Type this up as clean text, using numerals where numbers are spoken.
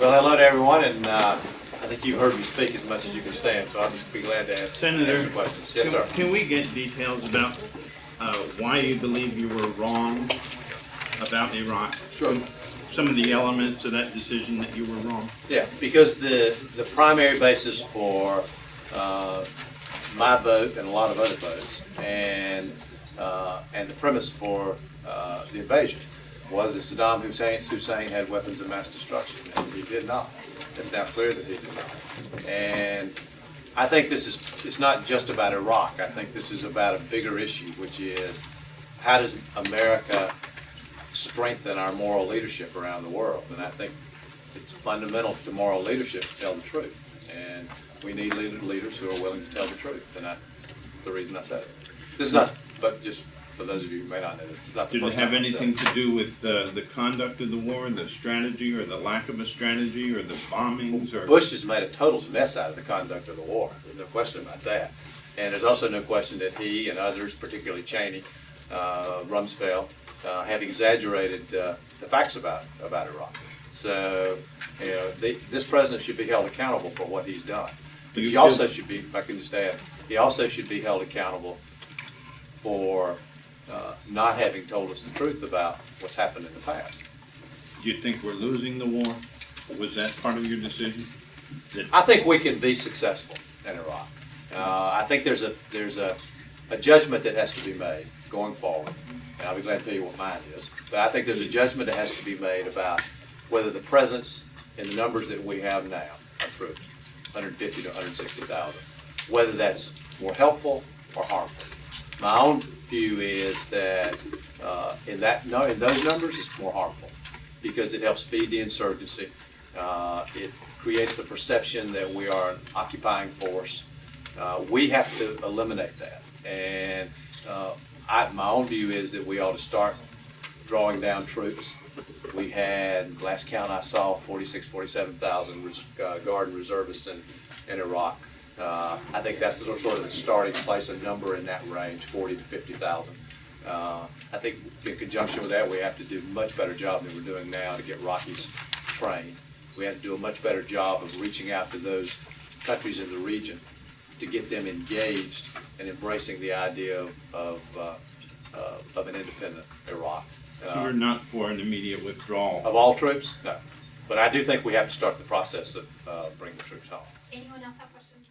Well, hello to everyone, and I think you've heard me speak as much as you can stand, so I'll just be glad to Senator, answer questions. Yes, sir. Can we get details about why you believe you were wrong about Iraq? Sure. Some of the elements of that decision that you were wrong. Yeah, because the primary basis for my vote and a lot of other votes, and the premise for the invasion was that Saddam Hussein had weapons of mass destruction, and he did not. It's now clear that he did not. And I think it's not just about Iraq. I think this is about a bigger issue, which is how does America strengthen our moral leadership around the world? And I think it's fundamental to moral leadership to tell the truth. And we need leaders who are willing to tell the truth. And that's the reason I said it. This is not, but just for those of you who may not know this, it's not the Did it first have time I've said anything it. to do with the conduct of the war, the strategy, or the lack of a strategy, or the bombings? Or Bush has made a total mess out of the conduct of the war. There's no question about that. And there's also no question that he and others, particularly Cheney, Rumsfeld, have exaggerated the facts about Iraq. So, you know, this president should be held accountable for what he's done. But he also should be, if I can just add, he also should be held accountable for not having told us the truth about what's happened in the past. do you think we're losing the war? Was that part of your decision? I think we can be successful in Iraq. I think there's a judgment that has to be made going forward, and I'll be glad to tell you what mine is. But I think there's a judgment that has to be made about whether the presence and the numbers that we have now of troops, 150 to 160,000, whether that's more helpful or harmful. My own view is that in those numbers, it's more harmful because it helps feed the insurgency. It creates the perception that we are an occupying force. We have to eliminate that. And my own view is that we ought to start drawing down troops. We had, last count I saw, 47,000 Guard and reservists in Iraq. I think that's sort of the starting place, a number in that range, 40 to 50,000. I think in conjunction with that, we have to do a much better job than we're doing now to get Rockies trained. We have to do a much better job of reaching out to those countries in the region to get them engaged and embracing the idea of an independent Iraq. So you're not for an immediate withdrawal? Of all troops? No. But I do think we have to start the process of bringing the troops home. Anyone else have questions?